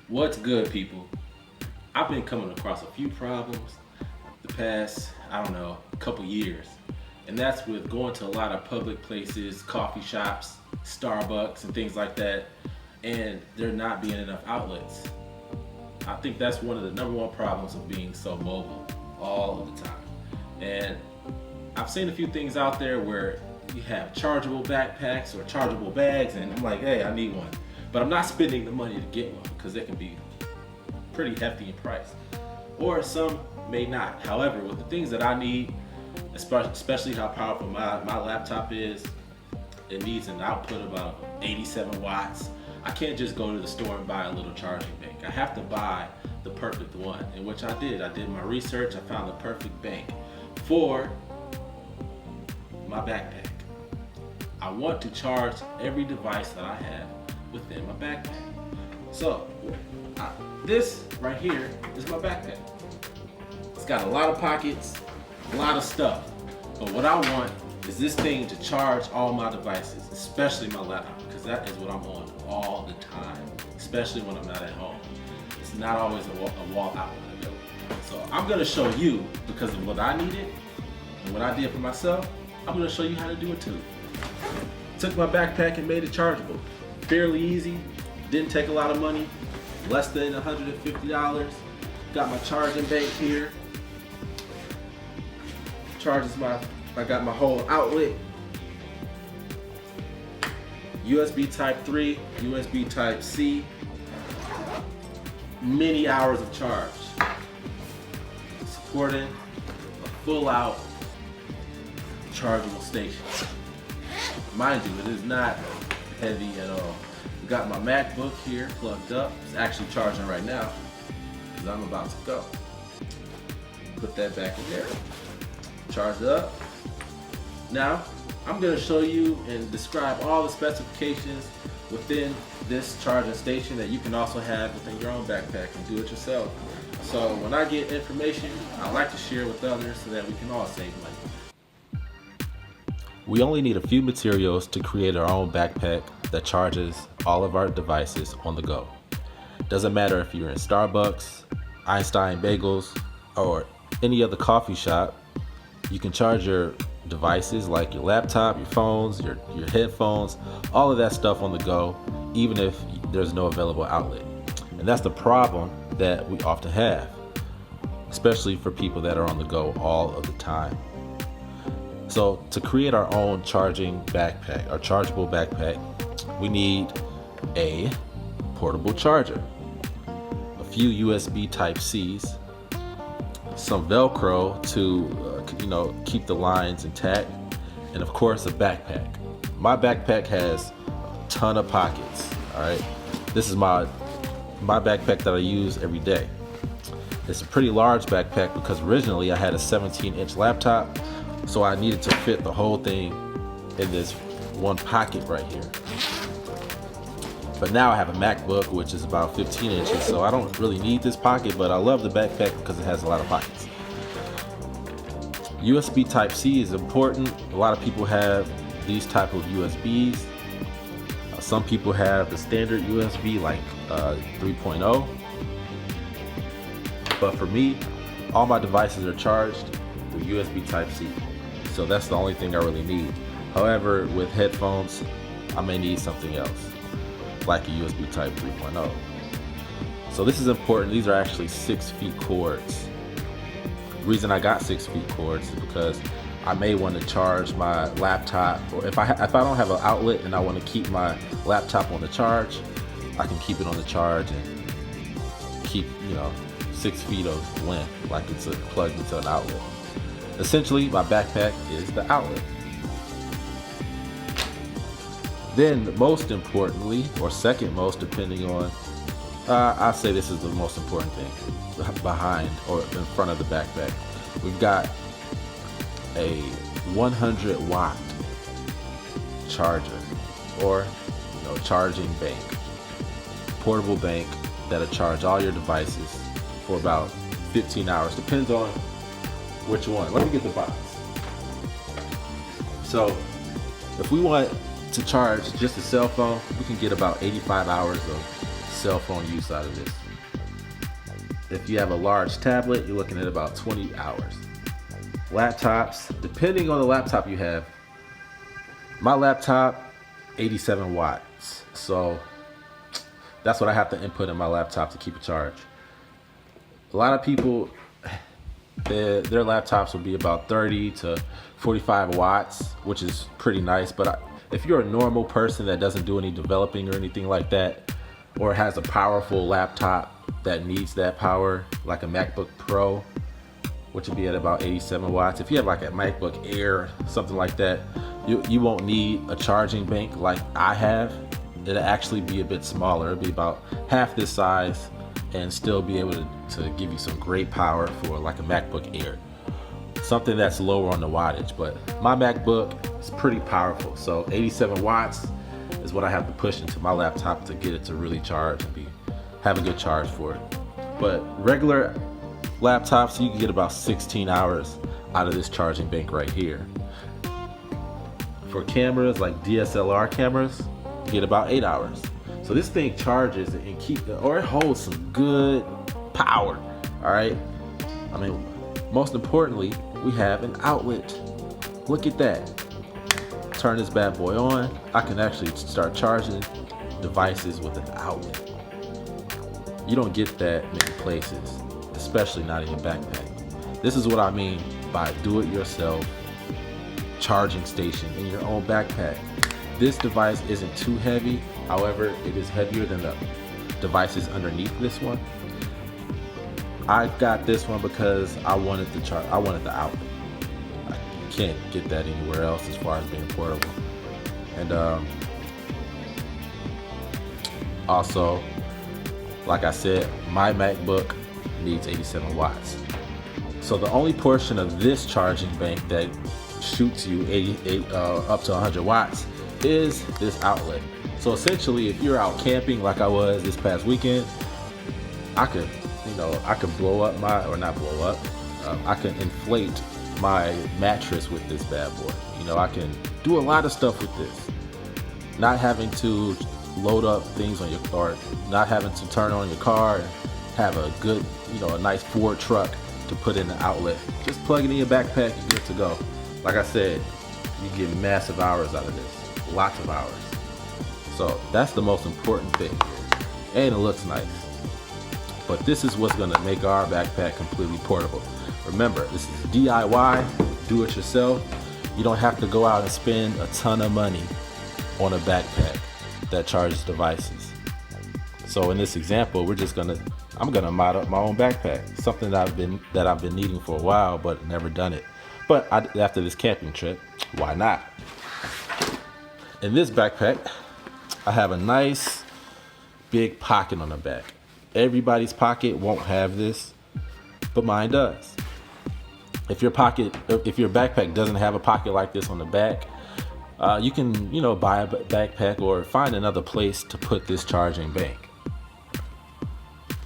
What's good, people? I've been coming across a few problems the past, I don't know, couple years. And that's with going to a lot of public places, coffee shops, Starbucks, and things like that, and there not being enough outlets. I think that's one of the number one problems of being so mobile all of the time. And I've seen a few things out there where you have chargeable backpacks or chargeable bags, and I'm like, hey, I need one. But I'm not spending the money to get one because they can be pretty hefty in price. Or some may not. However, with the things that I need, especially how powerful my laptop is, it needs an output of about 87 watts. I can't just go to the store and buy a little charging bank. I have to buy the perfect one, in which I did. I did my research, I found the perfect bank for my backpack. I want to charge every device that I have within my backpack. So, this right here is my backpack. It's got a lot of pockets, a lot of stuff. But what I want is this thing to charge all my devices, especially my laptop, because that is what I'm on all the time, especially when I'm not at home. It's not always a wall outlet available. So I'm gonna show you, because of what I needed and what I did for myself, I'm gonna show you how to do it too. Took my backpack and made it chargeable. Fairly easy, didn't take a lot of money, less than $150. Got my charging bank here. I got my whole outlet. USB type 3, USB type C. Many hours of charge. Supporting a full out chargeable station. Mind you, it is not heavy at all. Got my MacBook here plugged up. It's actually charging right now because I'm about to go. Put that back in there. Charge it up. Now, I'm going to show you and describe all the specifications within this charging station that you can also have within your own backpack and do it yourself. So when I get information, I like to share with others so that we can all save money. We only need a few materials to create our own backpack that charges all of our devices on the go. Doesn't matter if you're in Starbucks, Einstein Bagels, or any other coffee shop, you can charge your devices like your laptop, your phones, your headphones, all of that stuff on the go, even if there's no available outlet. And that's the problem that we often have, especially for people that are on the go all of the time. So to create our own charging backpack, our chargeable backpack, we need a portable charger, a few USB type C's, some Velcro to keep the lines intact, and of course a backpack. My backpack has a ton of pockets. All right, this is my backpack that I use every day. It's a pretty large backpack because originally I had a 17-inch laptop, so I needed to fit the whole thing in this one pocket right here. But now I have a MacBook, which is about 15 inches, so I don't really need this pocket, but I love the backpack because it has a lot of pockets. USB type C is important. A lot of people have these type of USBs. Some people have the standard USB like 3.0. But for me, all my devices are charged through USB type C. So that's the only thing I really need. However, with headphones, I may need something else, like a USB type 3.0. So this is important. These are actually 6 feet cords. The reason I got 6 feet cords is because I may want to charge my laptop, or if I don't have an outlet and I want to keep my laptop on the charge, I can keep it on the charge and keep 6 feet of length, like it's plugged into an outlet. Essentially, my backpack is the outlet. Then, most importantly, or second most, depending on, I say this is the most important thing, behind or in front of the backpack. We've got a 100 watt charger, or charging bank, portable bank that'll charge all your devices for about 15 hours. Depends on which one. Let me get the box. So if we want to charge just a cell phone, we can get about 85 hours of cell phone use out of this. If you have a large tablet, you're looking at about 20 hours. Laptops, depending on the laptop you have, my laptop, 87 watts. So that's what I have to input in my laptop to keep it charged. A lot of people, their laptops will be about 30 to 45 watts, which is pretty nice. But if you're a normal person that doesn't do any developing or anything like that, or has a powerful laptop that needs that power, like a MacBook Pro, which would be at about 87 watts. If you have like a MacBook Air, something like that, you won't need a charging bank like I have. It'll actually be a bit smaller. It'll be about half this size and still be able to give you some great power for like a MacBook Air. Something that's lower on the wattage, but my MacBook is pretty powerful. So 87 watts is what I have to push into my laptop to get it to really charge and have a good charge for it. But regular laptops, you can get about 16 hours out of this charging bank right here. For cameras like DSLR cameras, you get about 8 hours. So this thing charges and it holds some good power. All right. I mean, most importantly, we have an outlet. Look at that. Turn this bad boy on. I can actually start charging devices with an outlet. You don't get that many places, especially not in your backpack. This is what I mean by do-it-yourself charging station in your own backpack. This device isn't too heavy. However, it is heavier than the devices underneath this one. I got this one because I wanted the outlet. I can't get that anywhere else as far as being portable. And also, like I said, my MacBook needs 87 watts. So the only portion of this charging bank that shoots you up to 100 watts is this outlet. So essentially, if you're out camping like I was this past weekend, I could blow up I can inflate my mattress with this bad boy. I can do a lot of stuff with this. Not having to load up things on or not having to turn on your car and have a good, a nice Ford truck to put in the outlet. Just plug it in your backpack and good to go. Like I said, you get massive hours out of this, lots of hours. So that's the most important thing, and it looks nice. But this is what's gonna make our backpack completely portable. Remember, this is DIY, do it yourself. You don't have to go out and spend a ton of money on a backpack that charges devices. So in this example, I'm gonna mod up my own backpack, something that I've been needing for a while, but never done it. But after this camping trip, why not? In this backpack, I have a nice big pocket on the back. Everybody's pocket won't have this, but mine does. If your backpack doesn't have a pocket like this on the back, you can, buy a backpack or find another place to put this charging bank.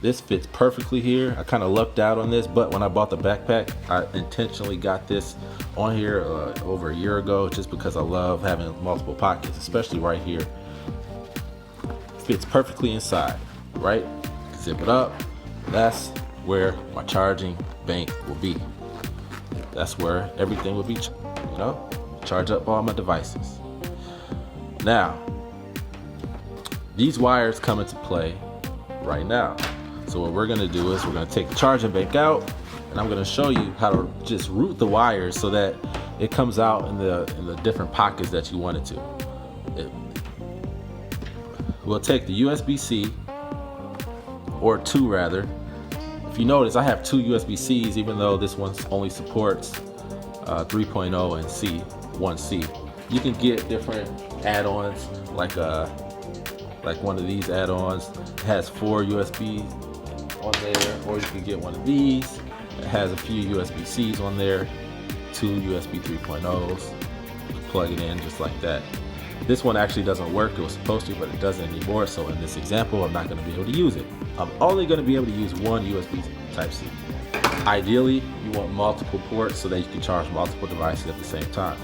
This fits perfectly here. I kind of lucked out on this, but when I bought the backpack, I intentionally got this on here over a year ago just because I love having multiple pockets, especially right here. Fits perfectly inside, right? Zip it up. That's where my charging bank will be. That's where everything will be, charge up all my devices. Now, these wires come into play right now. So what we're gonna do is we're gonna take the charging bank out, and I'm gonna show you how to just route the wires so that it comes out in the different pockets that you want it to. We'll take the USB-C, or two rather. If you notice, I have two USB-Cs, even though this one only supports 3.0 and 1C. You can get different add-ons, like one of these add-ons. It has 4 USBs on there, or you can get one of these. It has a few USB-Cs on there, 2 USB 3.0s. Plug it in just like that. This one actually doesn't work. It was supposed to, but it doesn't anymore. So in this example, I'm not going to be able to use it. I'm only going to be able to use one USB Type-C. Ideally, you want multiple ports so that you can charge multiple devices at the same time.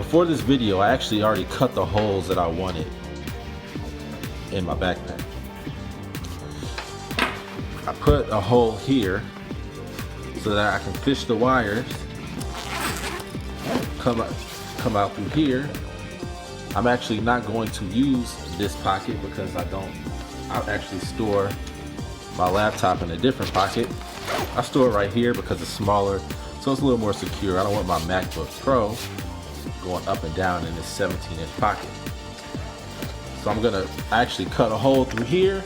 for this video, I actually already cut the holes that I wanted in my backpack. I put a hole here so that I can fish the wires, come out through here. I'm actually not going to use this pocket because I'll actually store my laptop in a different pocket. I store it right here because it's smaller, so it's a little more secure. I don't want my MacBook Pro going up and down in this 17-inch pocket. So I'm gonna actually cut a hole through here.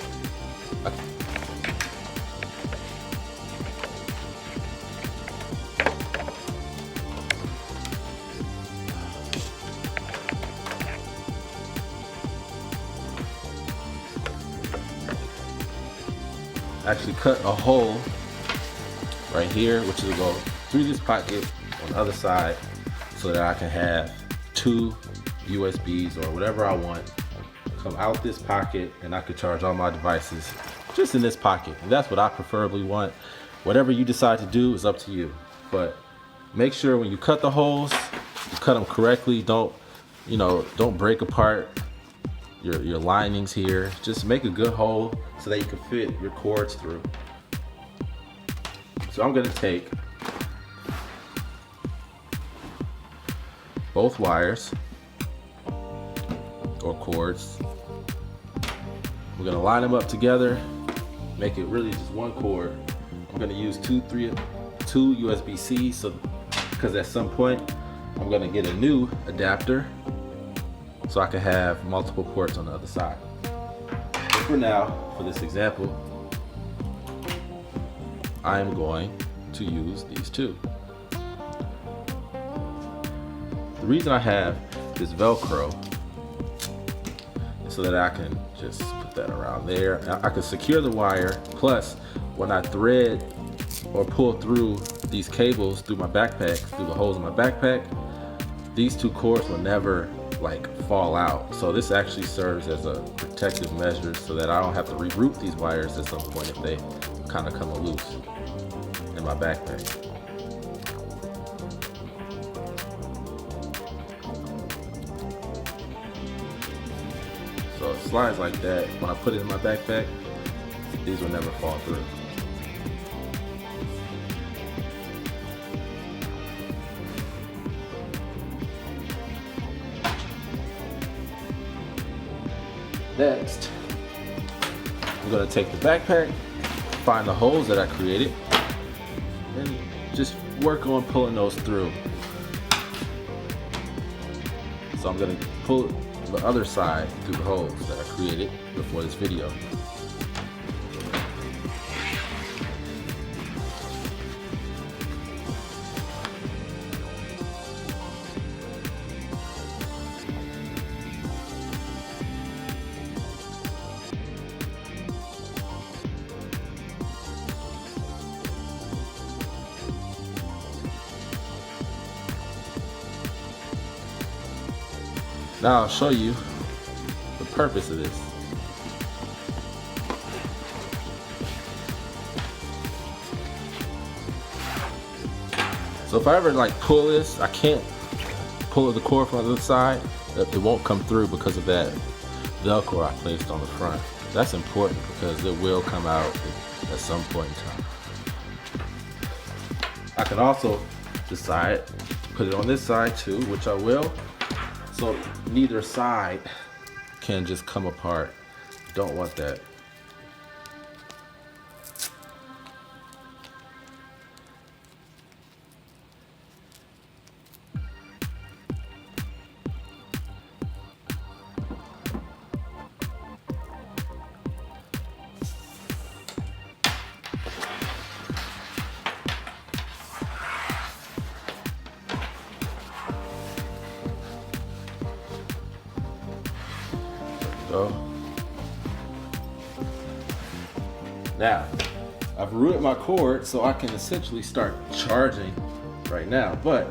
Actually cut a hole right here, which will go through this pocket on the other side, so that I can have 2 USBs or whatever I want come out this pocket, and I could charge all my devices just in this pocket. And that's what I preferably want. Whatever you decide to do is up to you, but make sure when you cut the holes, you cut them correctly. Don't break apart your linings here. Just make a good hole so that you can fit your cords through. So I'm gonna take both wires or cords. We're gonna line them up together, make it really just one cord. I'm gonna use two USB-C, so because at some point I'm gonna get a new adapter so I can have multiple ports on the other side. But for now, for this example, I am going to use these two. The reason I have this Velcro is so that I can just put that around there. I can secure the wire, plus when I thread or pull through these cables through my backpack, through the holes in my backpack, these two cords will never fall out. So this actually serves as a protective measure so that I don't have to reroute these wires at some point if they kind of come loose in my backpack. So it slides like that. When I put it in my backpack, these will never fall through. Next, I'm going to take the backpack, find the holes that I created, and just work on pulling those through. So I'm going to pull the other side through the holes that I created before this video. Now I'll show you the purpose of this. So if I ever pull this, I can't pull the cord from the other side. It won't come through because of that Velcro I placed on the front. That's important because it will come out at some point in time. I can also decide to put it on this side too, which I will. So neither side can just come apart. Don't want that. Now, I've routed my cord so I can essentially start charging right now, but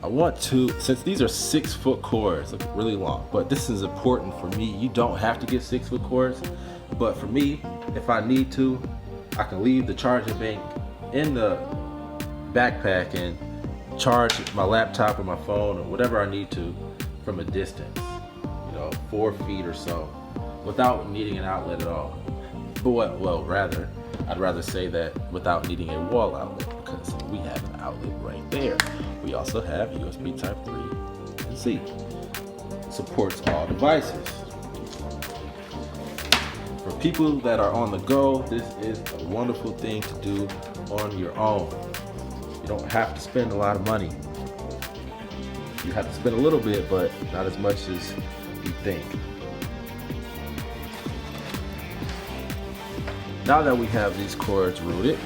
I want to, since these are 6-foot cords, look really long, but this is important for me. You don't have to get 6-foot cords, but for me, if I need to, I can leave the charging bank in the backpack and charge my laptop or my phone or whatever I need to from a distance, 4 feet or so, without needing an outlet at all. But I'd rather say that without needing a wall outlet, because we have an outlet right there. We also have USB Type 3 and C. It supports all devices. For people that are on the go, this is a wonderful thing to do on your own. You don't have to spend a lot of money. You have to spend a little bit, but not as much as you think. Now that we have these cords routed,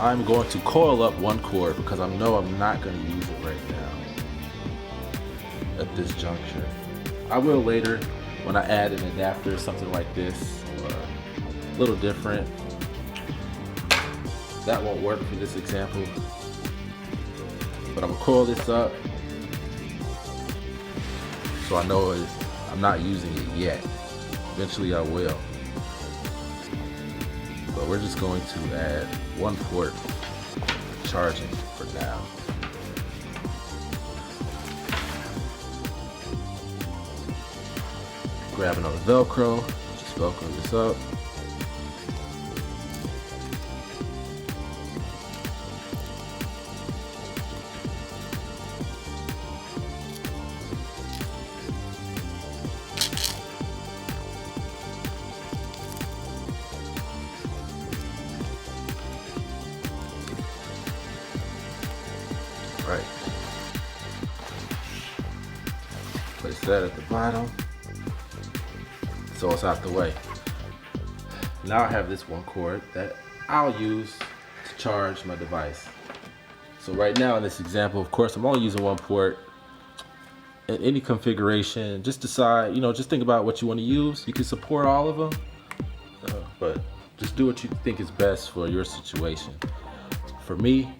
I'm going to coil up one cord because I know I'm not going to use it right now at this juncture. I will later when I add an adapter, something like this, or a little different. That won't work for this example, but I'm gonna coil this up so I know I'm not using it yet. Eventually I will. But we're just going to add one port charging for now. Grab another Velcro, just Velcro this up. Right. Place that at the bottom, so it's out the way. Now I have this one cord that I'll use to charge my device. So right now in this example, of course, I'm only using one port. In any configuration, just decide, just think about what you want to use. You can support all of them, but just do what you think is best for your situation. For me,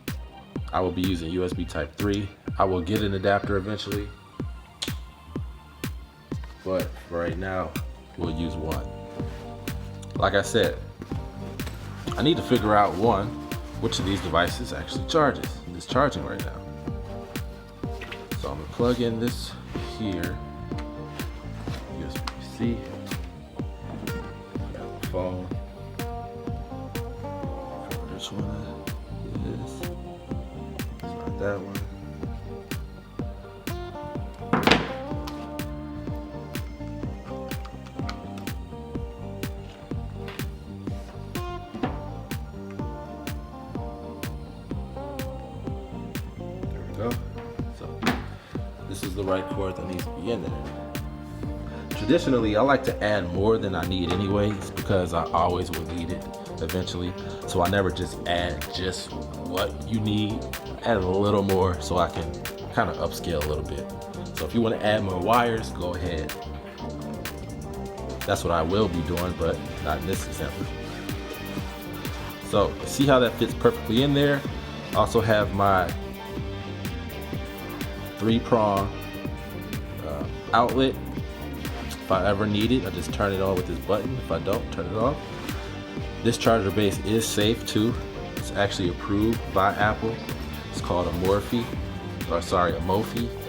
I will be using USB Type 3. I will get an adapter eventually, but for right now, we'll use one. Like I said, I need to figure out which of these devices actually charges. It's charging right now. So I'm gonna plug in this here, USB-C, got the phone. Which one is this? It's not that one. So this is the right cord that needs to be in there. Traditionally, I like to add more than I need anyways, because I always will need it eventually. So I never just add just what you need. Add a little more so I can kind of upscale a little bit. So if you want to add more wires, go ahead. That's what I will be doing, but not in this example. So see how that fits perfectly in there. I also have my 3-prong outlet. If I ever need it, I just turn it on with this button. If I don't, turn it off. This charger base is safe too. It's actually approved by Apple. It's called a Morphe,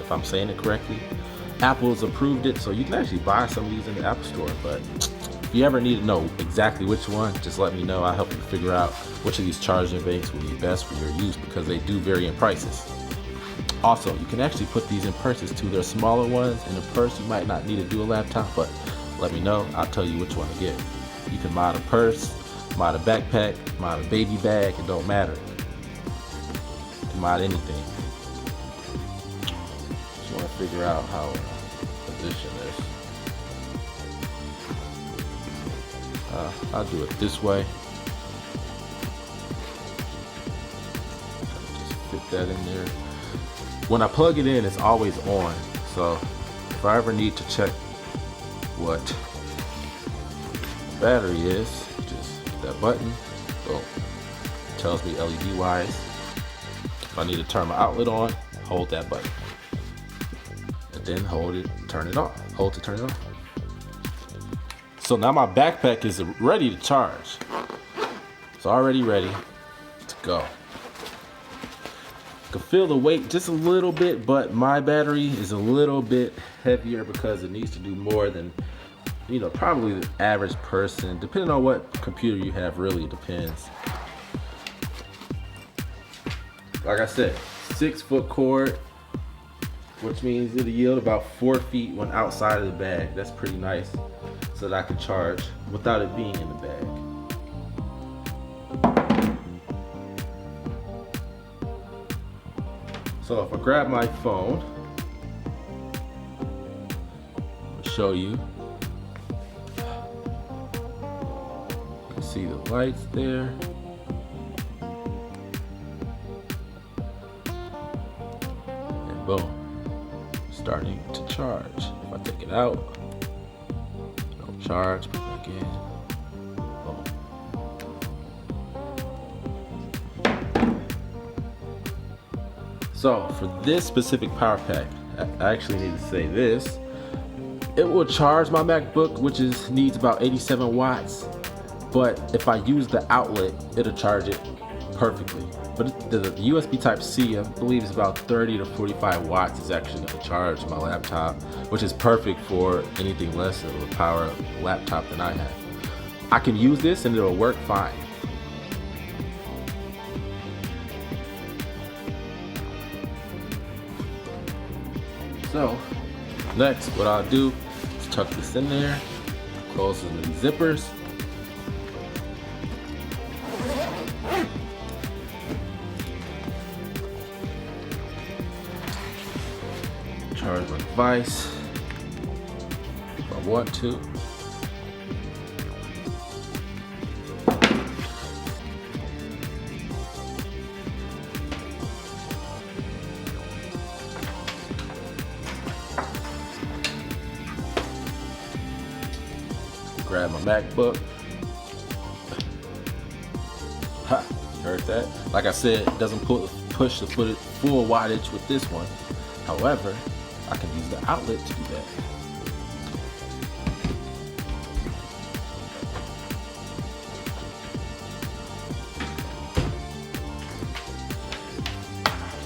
if I'm saying it correctly. Apple's approved it, so you can actually buy some of these in the Apple Store. But if you ever need to know exactly which one, just let me know. I'll help you figure out which of these charging bases will be best for your use, because they do vary in prices. Also, you can actually put these in purses too. They're smaller ones. In a purse, you might not need to do a laptop, but let me know. I'll tell you which one to get. You can mod a purse, mod a backpack, mod a baby bag. It don't matter. You can mod anything. Just want to figure out how to position this. I'll do it this way. Just fit that in there. When I plug it in, it's always on. So if I ever need to check what battery is, just hit that button. Boom. It tells me LED wise. If I need to turn my outlet on, hold that button. And then hold it, turn it off. Hold to turn it off. So now my backpack is ready to charge. It's already ready to go. I can feel the weight just a little bit, but my battery is a little bit heavier because it needs to do more than, you know, probably the average person. Depending on what computer you have, really depends. Like I said, 6-foot cord, which means it'll yield about 4 feet when outside of the bag. That's pretty nice, so that I can charge without it being in the bag. So if I grab my phone, I'll show you. You can see the lights there. And boom, starting to charge. If I take it out, it'll charge, put it back in. Boom. So for this specific power pack, I actually need to say this. It will charge my MacBook, which needs about 87 watts. But if I use the outlet, it'll charge it perfectly. But the USB Type-C, I believe, is about 30 to 45 watts is actually going to charge my laptop, which is perfect for anything less of a power laptop than I have. I can use this and it'll work fine. So next, what I'll do is tuck this in there, close the zippers. Charge my device if I want to. Grab my MacBook. Ha, you heard that? Like I said, it doesn't push the full wattage with this one. However, I can use the outlet to do that.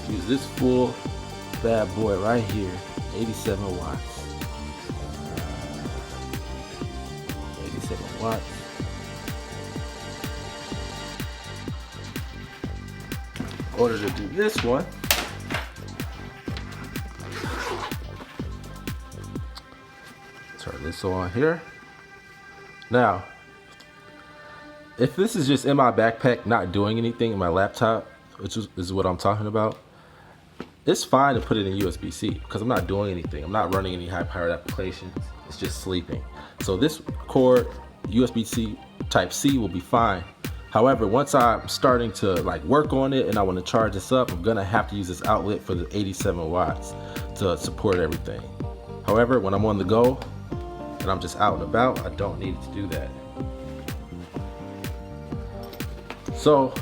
Use this full bad boy right here, 87 watts. 87 watts. In order to do this one, turn this on here. Now, if this is just in my backpack, not doing anything in my laptop, which is what I'm talking about, it's fine to put it in USB-C because I'm not doing anything. I'm not running any high-powered applications. It's just sleeping. So this cord, USB-C Type-C, will be fine. However, once I'm starting to like work on it and I want to charge this up, I'm gonna have to use this outlet for the 87 watts to support everything. However, when I'm on the go and I'm just out and about, I don't need to do that. So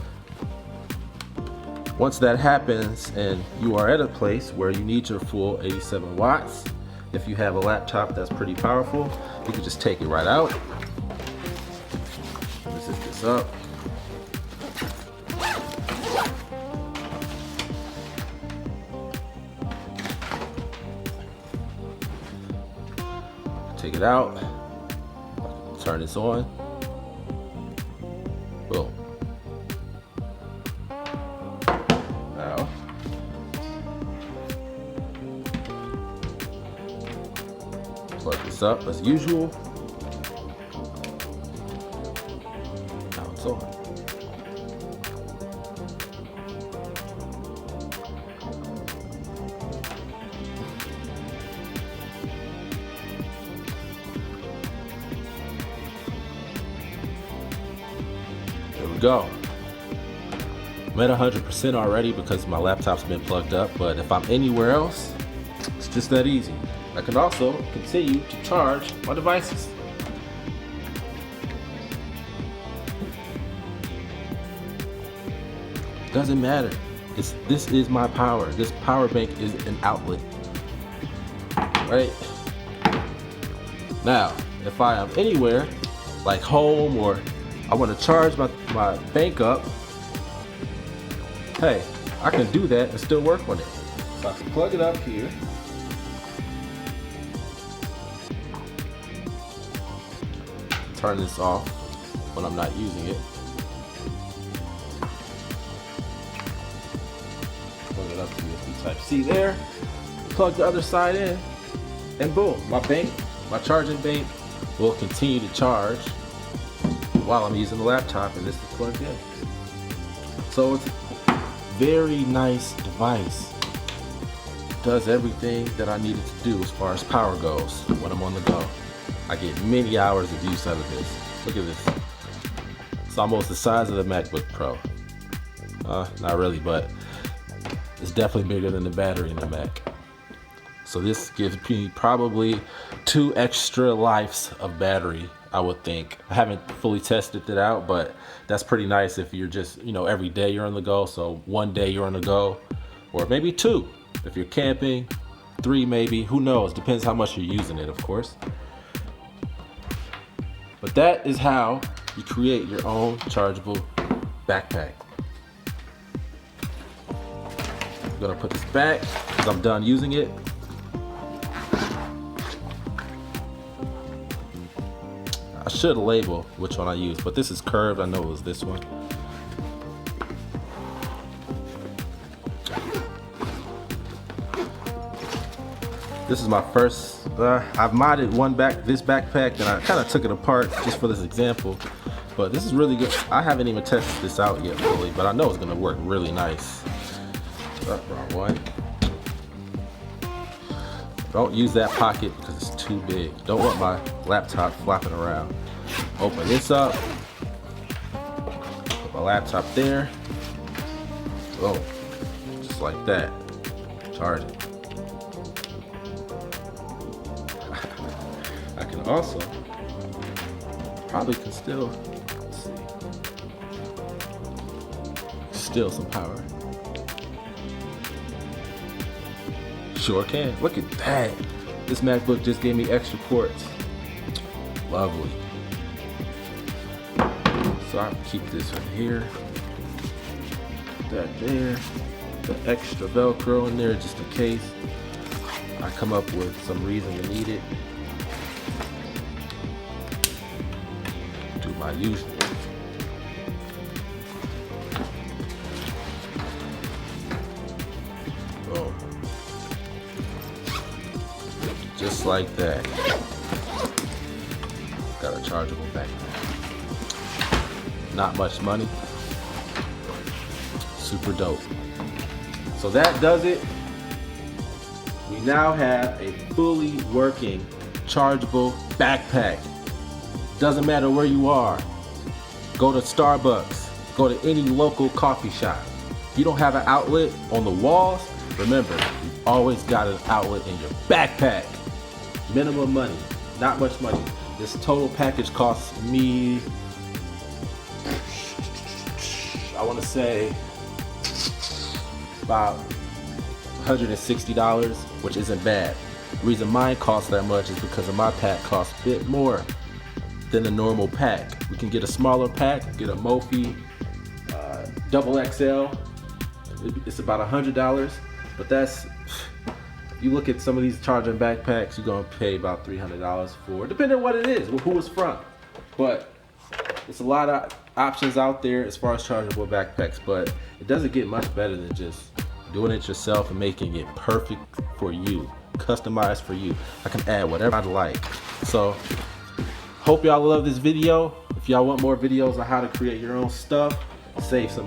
once that happens and you are at a place where you need your full 87 watts, if you have a laptop that's pretty powerful, you can just take it right out. Let's zip this up. Take it out, turn this on, boom. Now, plug this up as usual. Now it's on. There we go. I'm at 100% already because my laptop's been plugged up, but if I'm anywhere else, it's just that easy. I can also continue to charge my devices. Doesn't matter. This is my power. This power bank is an outlet. Right? Now, if I am anywhere, like home, or I want to charge my bank up, hey, I can do that and still work on it. So I can plug it up here. Turn this off when I'm not using it. Plug it up to USB Type-C there. Plug the other side in, and boom, my charging bank will continue to charge while I'm using the laptop, and this is plugged in. So it's a very nice device. Does everything that I needed to do as far as power goes when I'm on the go. I get many hours of use out of this. Look at this. It's almost the size of the MacBook Pro. Not really, but it's definitely bigger than the battery in the Mac. So this gives me probably 2 extra lives of battery, I would think. I haven't fully tested it out, but that's pretty nice if you're just, every day you're on the go. So one day you're on the go, or maybe 2 if you're camping, 3 maybe, who knows? Depends how much you're using it, of course. But that is how you create your own chargeable backpack. I'm gonna put this back because I'm done using it. I should label which one I use, but this is curved. I know it was this one. This is my first, I've modded this backpack, and I kind of took it apart just for this example, but this is really good. I haven't even tested this out yet fully, but I know it's gonna work really nice. Wrong one. Don't use that pocket because it's too big. Don't want my laptop flopping around. Open this up, put my laptop there. Boom, just like that. Charge it. I can also, probably can still, let's see, still some power. Sure can. Look at that. This MacBook just gave me extra ports. Lovely. So I'll keep this in here. Put that there. The extra Velcro in there just in case I come up with some reason to need it. Do my usual. Boom. Just like that. Got a chargeable backpack. Not much money. Super dope. So that does it. We now have a fully working chargeable backpack. Doesn't matter where you are. Go to Starbucks. Go to any local coffee shop. If you don't have an outlet on the walls, remember, you've always got an outlet in your backpack. Minimum money, not much money. This total package costs me, I want to say, about $160, which isn't bad. The reason mine costs that much is because of my pack costs a bit more than a normal pack. We can get a smaller pack, get a Mophie double XL. It's about $100, but that's, you look at some of these charging backpacks, you're gonna pay about $300 for, depending on what it is, who it's from. But it's a lot of options out there as far as chargeable backpacks, but it doesn't get much better than just doing it yourself and making it perfect for you, customized for you. I can add whatever I'd like. So, hope y'all love this video. If y'all want more videos on how to create your own stuff, save some